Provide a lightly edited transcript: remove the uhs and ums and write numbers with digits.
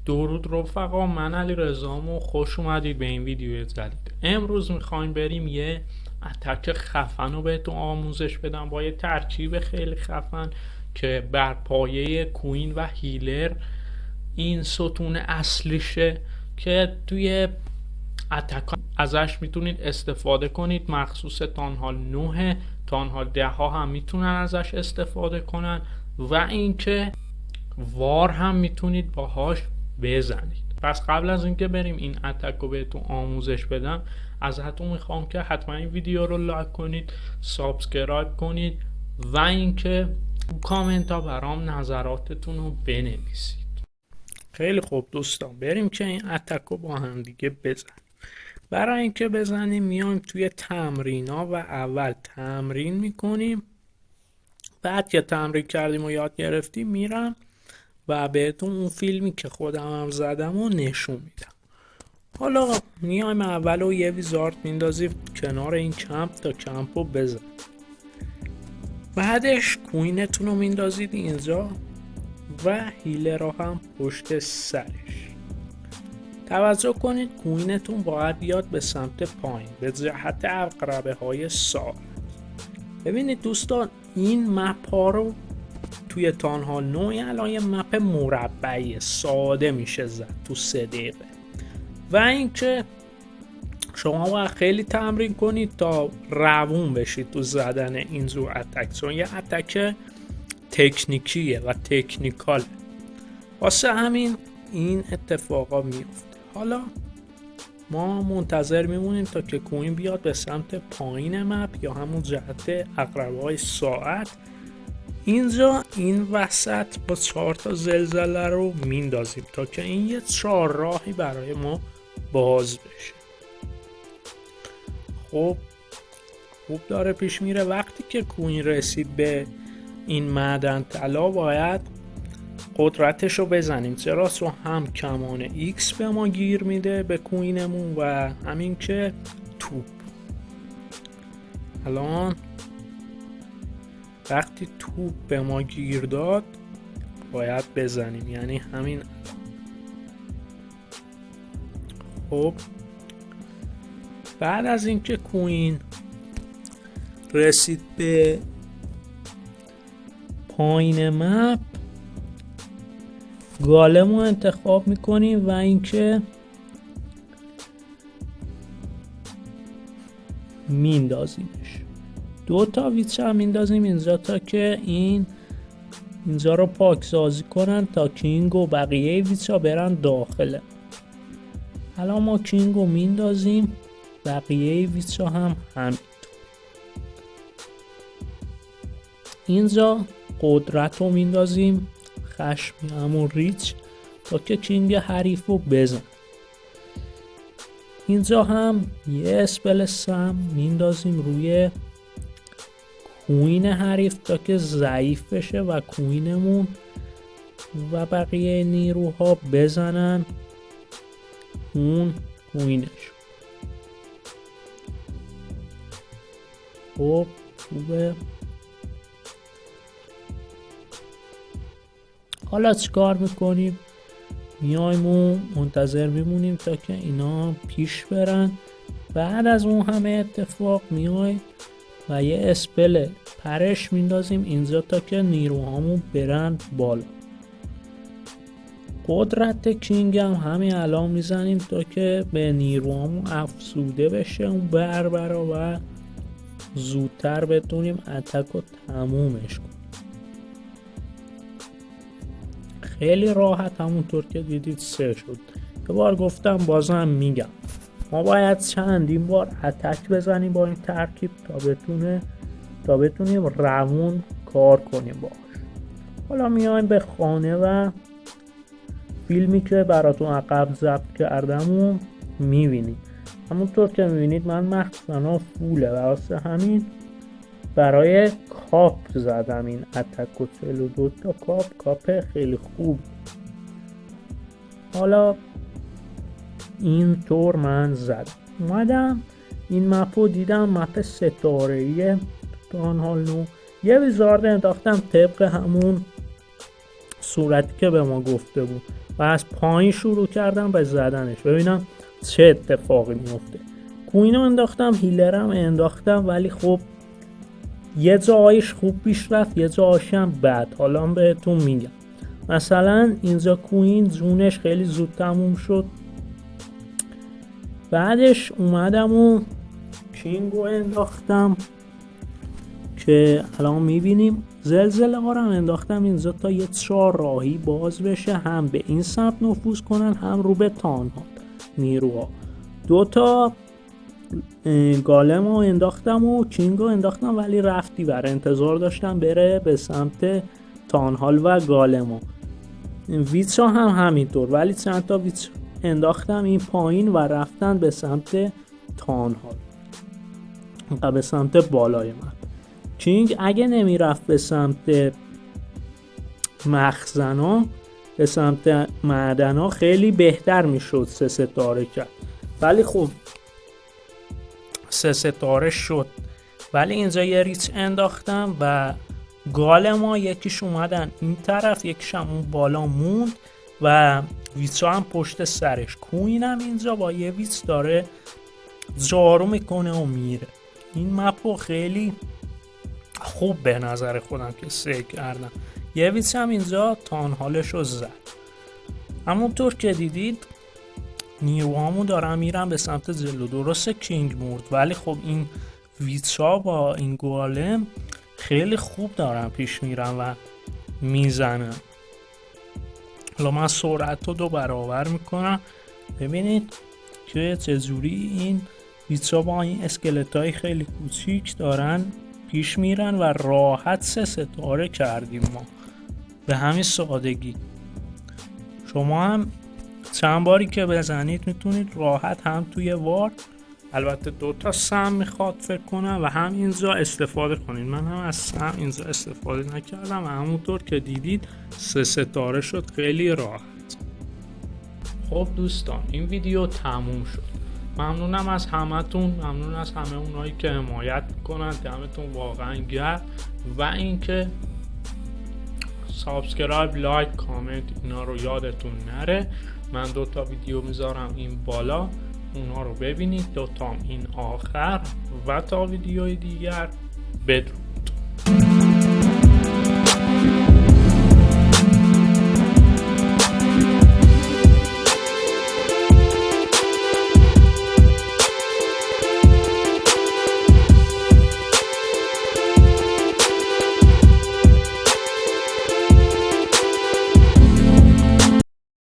درود رفقا، من علی رضام و خوش اومدید به این ویدیو جدید. امروز میخوایم بریم یه اتک خفن رو بهتون آموزش بدم با یه ترکیب خیلی خفن که بر پایه کوین و هیلر این ستون اصلیشه که توی اتک ازش میتونید استفاده کنید. مخصوص تانهال 9 تانهال 10 ها هم میتونن ازش استفاده کنن و اینکه وار هم میتونید باهاش بزنید. پس قبل از اینکه بریم این اتک رو بهتون آموزش بدم، ازتون میخوام که حتما این ویدیو رو لایک کنید، سابسکرایب کنید و اینکه کامنت ها برام نظراتتون رو بنویسید. خیلی خوب دوستان، بریم که این اتک رو با هم دیگه بزنیم. برای اینکه بزنیم میایم توی تمرینا و اول تمرین میکنیم. بعد که تمرین کردیم و یاد گرفتیم میرم و بهتون اون فیلمی که خودم هم زدم و نشون میدم. حالا میایم اول و یه ویزارد میندازیم کنار این کمپ تا کمپ رو بزن. بعدش کوینتون رو میندازید اینجا و هیلر رو هم پشت سرش. توجه کنید کوینتون باید بیاد به سمت پایین به جهت عقربه های ساعت. ببینید دوستان، این مپ ها رو توی تانهال 9 الان یه مپ مربعی ساده میشه زد تو 3 دقیقه و اینکه شما باید خیلی تمرین کنید تا روون بشید تو زدن اینجور اتک، چون یه اتک تکنیکیه و تکنیکاله، واسه همین این اتفاقا میفته. حالا ما منتظر میمونیم تا که کوین بیاد به سمت پایین مپ یا همون جهت عقربه های ساعت. اینجا این وسط با 4 تا زلزله رو میندازیم تا که این یه 4 راهی برای ما باز بشه. خب خوب داره پیش میره. وقتی که کوین رسید به این معدن طلا باید قدرتش رو بزنیم، چرا؟ چون هم کمان ایکس به ما گیر میده به کوینمون و همین که توپ. الان وقتی توپ به ما گیر داد باید بزنیم، یعنی همین. خب بعد از اینکه کوین رسید به پایین مپ گالم رو انتخاب میکنیم و اینکه میندازیمش. 2 تا ویچ هم میندازیم اینجا تا که اینجا رو پاکسازی کنن تا کینگ و بقیه ویچ ها برن داخله. الان ما کینگ رو میندازیم، بقیه ویچ ها هم همین. اینجا قدرت رو میندازیم، خشم همون ریچ، تا که کینگ حریف رو بزن. اینجا هم یه اسپل سم میندازیم روی کوین حریف تا که ضعیف بشه و کوینمون و بقیه نیروها بزنن اون کوینش. خب خوبه. حالا چیکار میکنیم؟ میایم و منتظر میمونیم تا که اینا پیش برن. بعد از اون همه اتفاق میایم و یه اسپل پرش میندازیم اینجا تا که نیروهامون برن بالا. قدرت کینگ هم همین الان میزنیم تا که به نیروهامون افزوده بشه اون بربرا و زودتر بتونیم اتک رو تمومش کنیم. خیلی راحت، همونطور که دیدید 3 شد. یه بار گفتم بازم میگم، ما باید چندین بار اتک بزنیم با این ترکیب تا بتونیم روون کار کنیم باش. حالا میایم به خانه و فیلمی که براتون عقب ضبط کردم و میبینید. همونطور که میبینید من مخزنم فوله و واسه همین برای کاپ زدم این اتک و 42 تا کاپ خیلی خوب. حالا اینطور من زدم، اومدم این مپ رو دیدم، مپ ستاره‌ای تانهال 9. یه ویزارد انداختم طبق همون صورتی که به ما گفته بود. و از پایین شروع کردم به زدنش ببینم چه اتفاقی میفته. کوینو انداختم، هیلرم انداختم، ولی خب یه جایش خوب پیش رفت، یه جایش هم بد. حالا بهتون میگم. مثلا اینجا کوین جونش خیلی زود تموم شد. بعدش اومدم و کینگو انداختم که الان میبینیم زلزله ها رو انداختم اینجا تا یه 4 راهی باز بشه، هم به این سمت نفوذ کنن هم رو به تانها نیروها. 2 تا گالم رو انداختم و کینگو انداختم، ولی رفتی بر انتظار داشتم بره به سمت تانهال و گالم. ویچ ها هم همینطور، ولی چند تا ویچ انداختم این پایین و رفتن به سمت تانهال و به سمت بالای من. کینگ اگه نمی رفت به سمت مخزنا، به سمت معدنا، خیلی بهتر می شد 3 ستاره کرد، ولی خب 3 ستاره شد. ولی اینجا یه ریچ انداختم و گالما یکیش اومدن این طرف، یکیش هم اون بالا موند و ویچا هم پشت سرش. کوینم اینجا با یه ویچ داره جارو میکنه و میره. این مپو خیلی خوب به نظر خودم که سه کردم. یه ویچ هم اینجا تانهالش رو زد. همونطور که دیدید نیروهامو دارم میرم به سمت جلو. درسته کینگ مرد، ولی خب این ویچا با این گالم خیلی خوب دارم پیش میرم و میزنم. حالا من سرعت رو 2 برابر میکنم. ببینید که چجوری این ویچا با این اسکلت های خیلی کوچیک دارن پیش میرن و راحت 3 ستاره کردیم ما به همین سادگی. شما هم چند باری که بزنید میتونید راحت هم توی وار، البته 2 تا سم میخواد فکر کنم، و هم اینجا استفاده کنید. من هم از سم اینجا استفاده نکردم و همونطور که دیدید 3 ستاره شد خیلی راحت. خب دوستان این ویدیو تموم شد. ممنونم از همتون، ممنون از همه اونایی که حمایت میکنن. دمتون واقعا گرم. و اینکه سابسکرایب، لایک، کامنت اینا رو یادتون نره. من 2 تا ویدیو میذارم این بالا، اونا رو ببینید. 2 تا این آخر. و تا ویدیوی دیگر بدرود.